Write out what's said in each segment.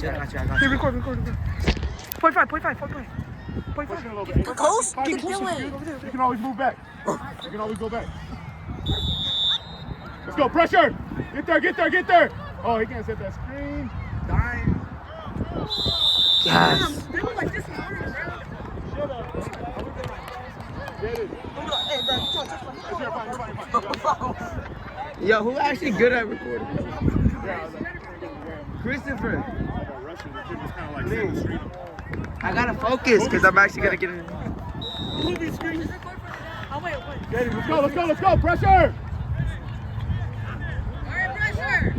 got you. Here, record. 0.5. Get close. What Get you closer. doing? You can always move back. You can always go back. Let's go, pressure! Get there! Oh, he can't set that screen. Dying. Yes. Shut up. Get it. Yo, who actually good at recording? Christopher. I gotta focus because I'm actually gonna get in. Movie screen. Oh, wait. Get it. Let's go. Pressure! Alright, pressure!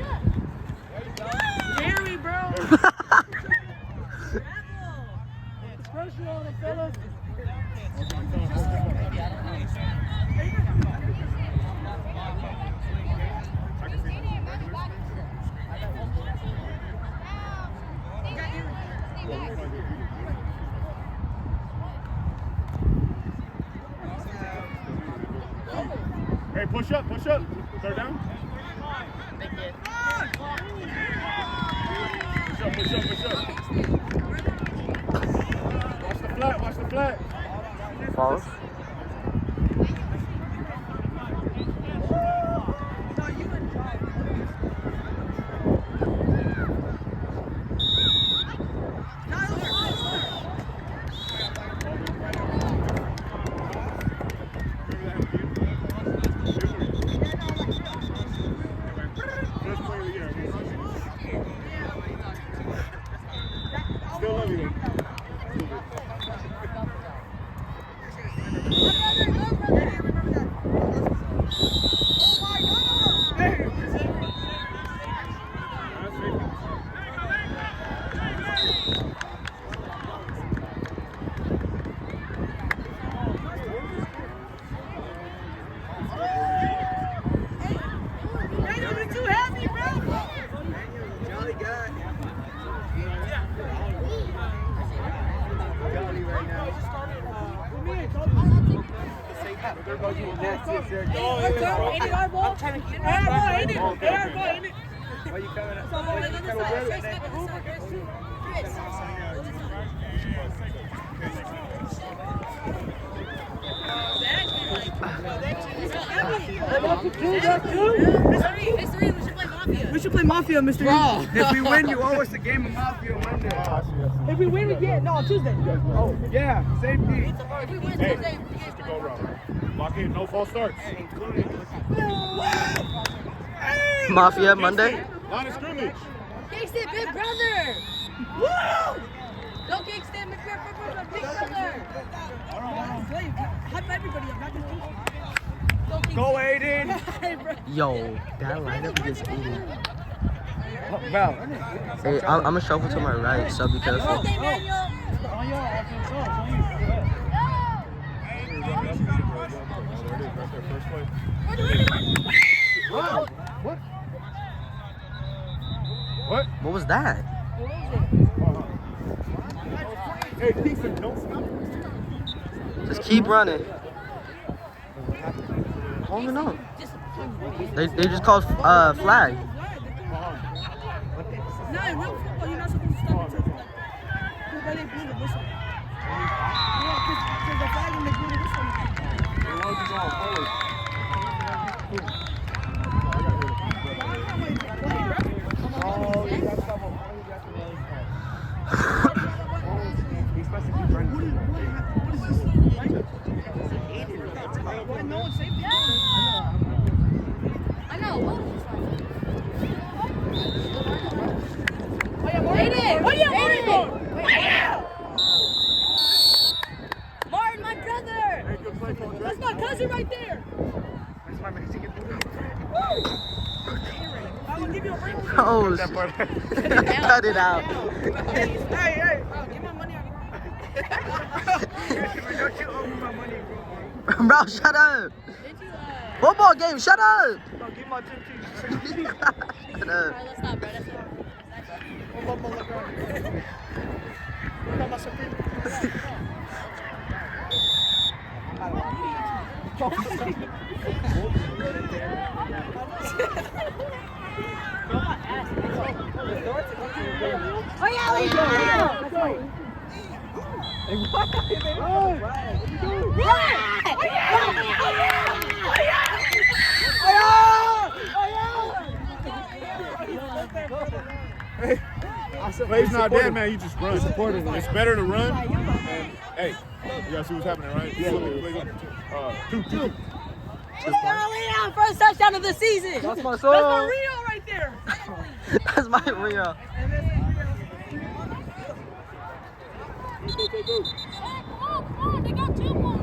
Gary, bro. Pressure on the fellas. Hey, push up. Third down. Push up. Watch the flat. False. Still love you. We should play Mafia, Mr. Bro, if we win, you owe us a game of Mafia Monday. If we win, we get on Tuesday. Oh, yeah, same thing. Hey, just to go route. Lock in, no false starts. Mafia Monday? Line of scrimmage. Kickstand, big brother! Woo! Go kickstand, big brother! Hype everybody up, not just you. Go, Aiden. Yo, that lineup is eating. Bro, hey, I'm gonna shuffle to my right, so be careful. Birthday, Manuel! What was that? Hey, Kingston, don't stop. Just keep running. Hold on. They just called flag. No, in real football, you're not supposed to stop until like, they blew the whistle. Yeah, because the flag and they blew the whistle. I know. Aiden! Martin, my brother! That's my cousin right there. I'm gonna give you a ring. Oh, shit. Cut it out. Hey, give my money out. Bro, shut up. Football game, shut up. Bro, give my tip too. Shut up. Alright, let's stop, bro. Let's stop. What about my Supreme? Play's not dead, man. You just run. It's better to run. And, hey, you gotta see what's happening, right? Yeah. Two. First touchdown of the season. That's my That's son. my Rio right there. That's my Rio. Come on, they got 2 more.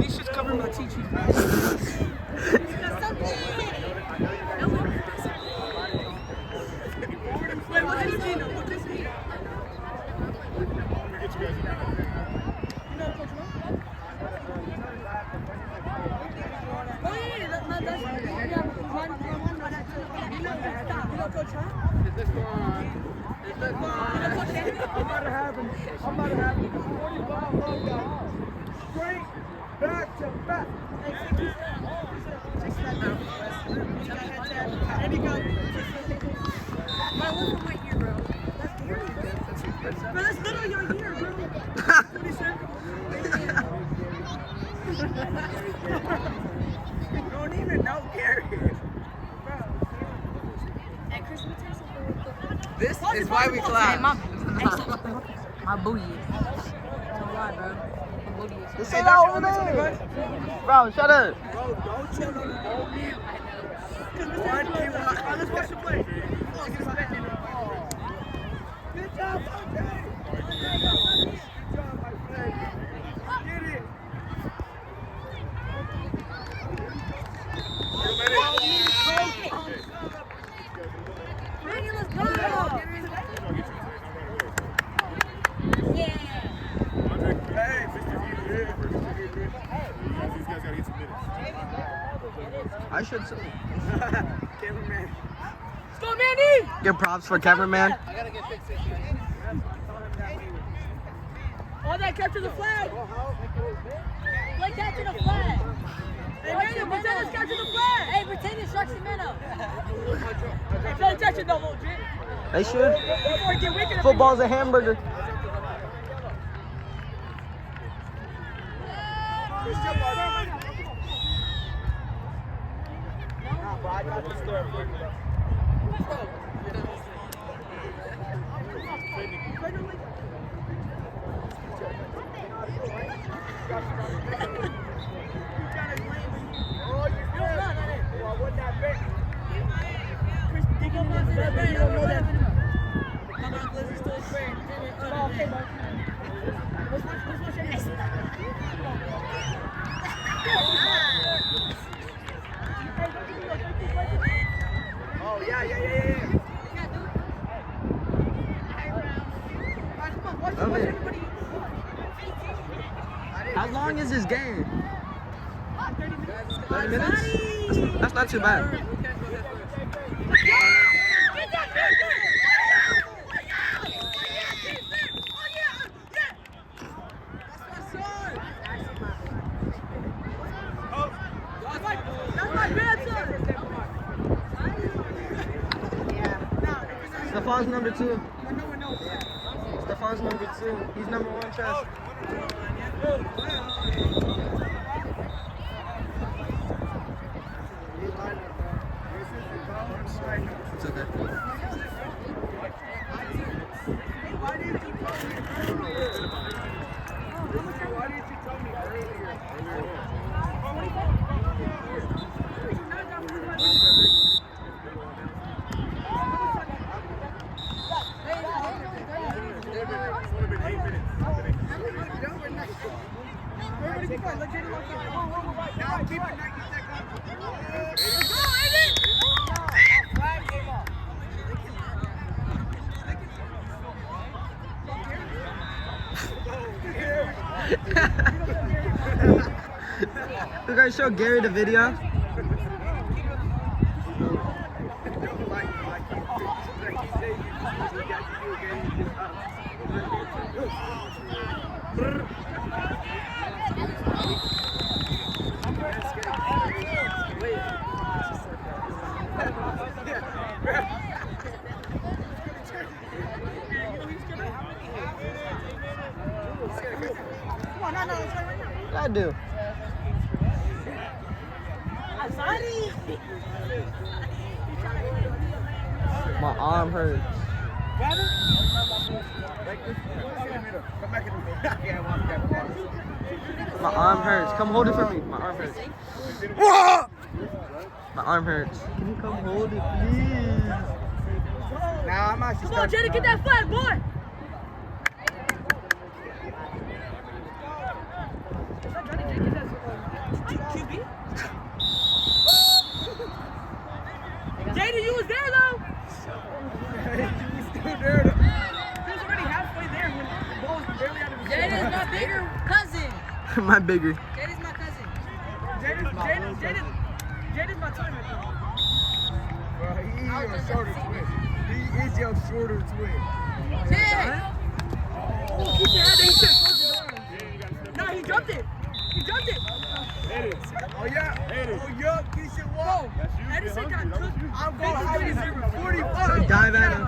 These should cover my teaching. Wait, what does it mean? What does it mean? You know Coach Mo? Oh yeah, that's you know Coach Mo? I'm about to have him 45 love guys. Straight back to back. And he goes. My ear, bro. Bro, that's literally your year, bro. What he said? You don't even know, Gary. And Chris, let me tell you something real quick. This is why we clap. My booty. Don't lie, bro. My booty is. Say that over there. Bro, shut up. Bro, don't chill on the old man. Let's watch the play. Good job, Andre. Good job, my friend. Get it. Let's go. Yeah. Hey, Mr. These guys gotta get some minutes. I should say. Cameraman. Let's go, Mandy. Give props for cameraman. Oh, that capture the flag. Play capture the flag. Hey, Manny, pretend it's capture the flag. Hey, pretend it's Sharksimeno. Hey, play attention though, little Jit. They should. Before it get wicked. Football's a hamburger. Oh, yeah. How long is this game? 30 minutes? That's not too bad. Stefan's number 2. Stefan's number 2. He's number 1 chest. It's okay. fine. Let Jaden lock in. Now keep it 90 seconds. Let's go, Aiden! You guys show Gary the video? Come on, no, let's go right now. I do. My arm hurts. My arm hurts. Come hold it for me. My arm hurts. My arm hurts. Can you come hold it, please? Now I'm actually Come on, Jaden, get that flag, boy! QB? Jaden, you was there, though! He's still there. He was already halfway there when the ball was barely out of his hand. Jaden's my bigger cousin. My bigger. Jaden's my cousin. Jaden's my time. Bro, he is your shorter twin. He is your shorter twin. Jay! He should close his arms. No, he jumped it. He jumped it. Oh yeah. Oh yeah. Keisha, whoa. Edison got cooked. I'm going to have you 45. Dive at him.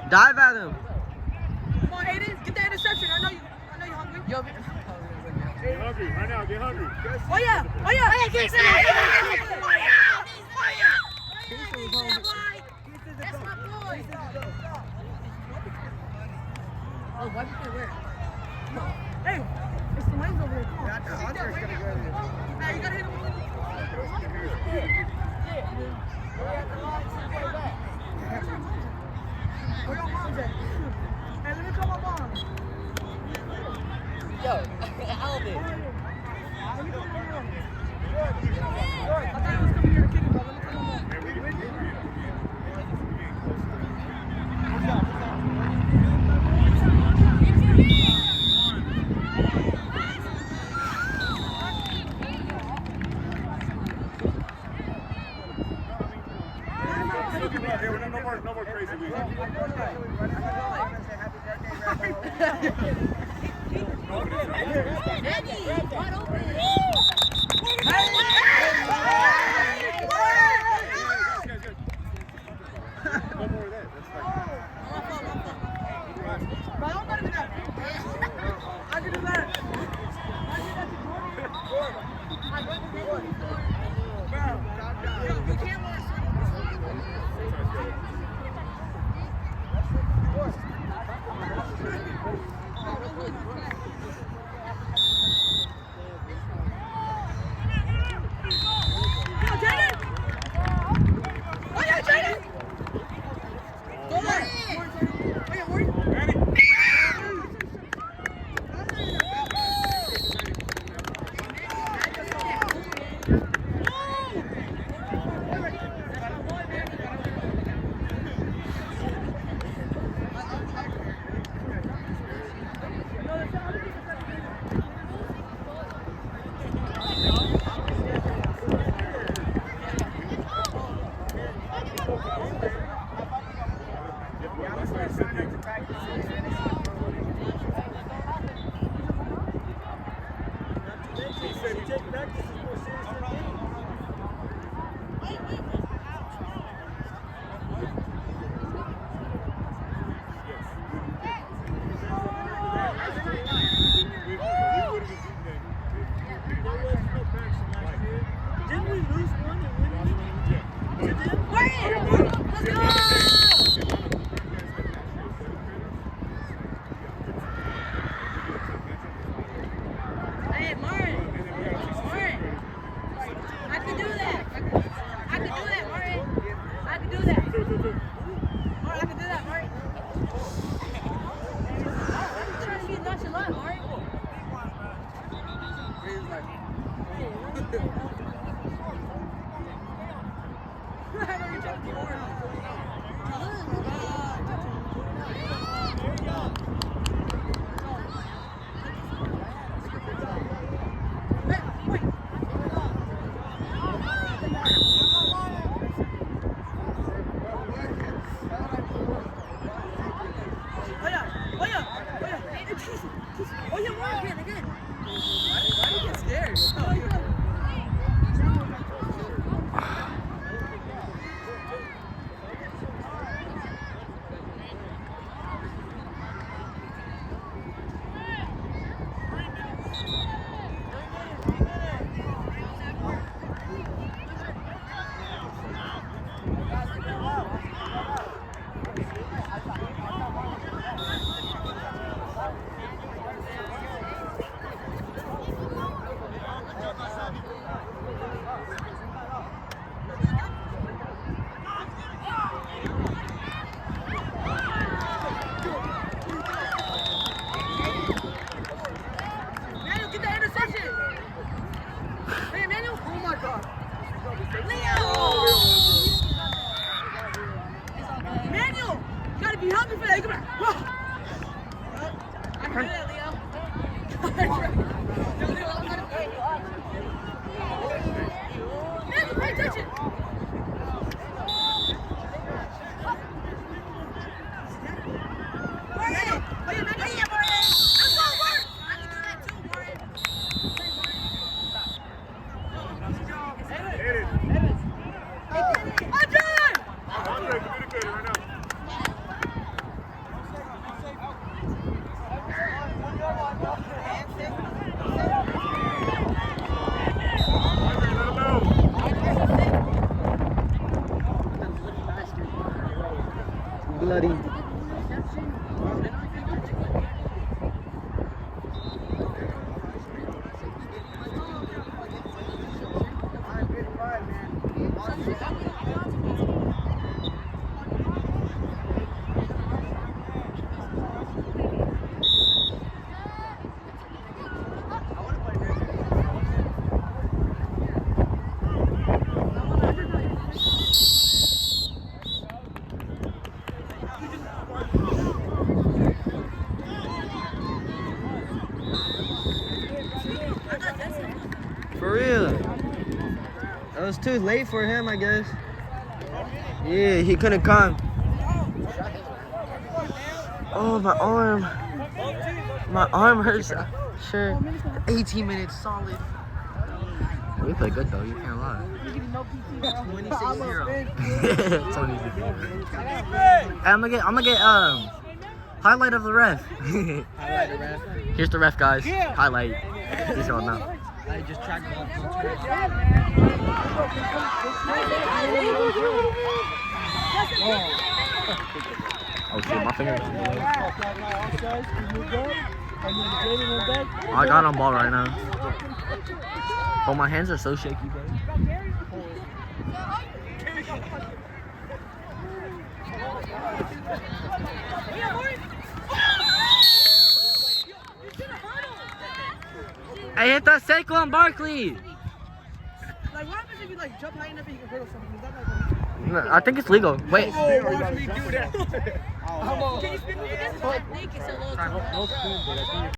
Dive at him. Come on, Aiden, get that interception. I know you hungry. Yo, Get hungry. Right now. Get hungry. Oh yeah. Kick Oh yeah. That's my boy. Oh, why did you wear it? Hey, it's the lanes over there. Come on. Andre's gonna go there. Now you gotta hit him. Where your mom's at? Hey, let me call my mom. Yo, Alvin. Let me call my mom. I thought he was coming here to kick it, bro. Let me call my mom. No more crazy music. Eddie, wide open. No more of that. That's Bro, I'm not even that. I can do that. I did that to Jordan. Bro, yo, you can't wear Nonchalant, Martin. Do that, Leo. Man, pay attention. Andre communicating right now. Andre, let him know. Bloody. For real. It was too late for him, I guess. Yeah, he couldn't come. Oh, my arm. My arm hurts. Sure. 18 minutes solid. We played good though, you can't lie. 26-0. 26. I'm gonna get highlight of the ref. Highlight the ref. Here's the ref, guys. Highlight. He's on now. I just tracked the Oh shit, my finger. I got on ball right now. Oh, my hands are so shaky, bro. I hit that Saquon Barkley. Like, what happens if you like jump high enough and you can hurdle something? Is that like No, I think it's legal. Wait. Watch me do that. Can you spin me again? I think it's a little too much.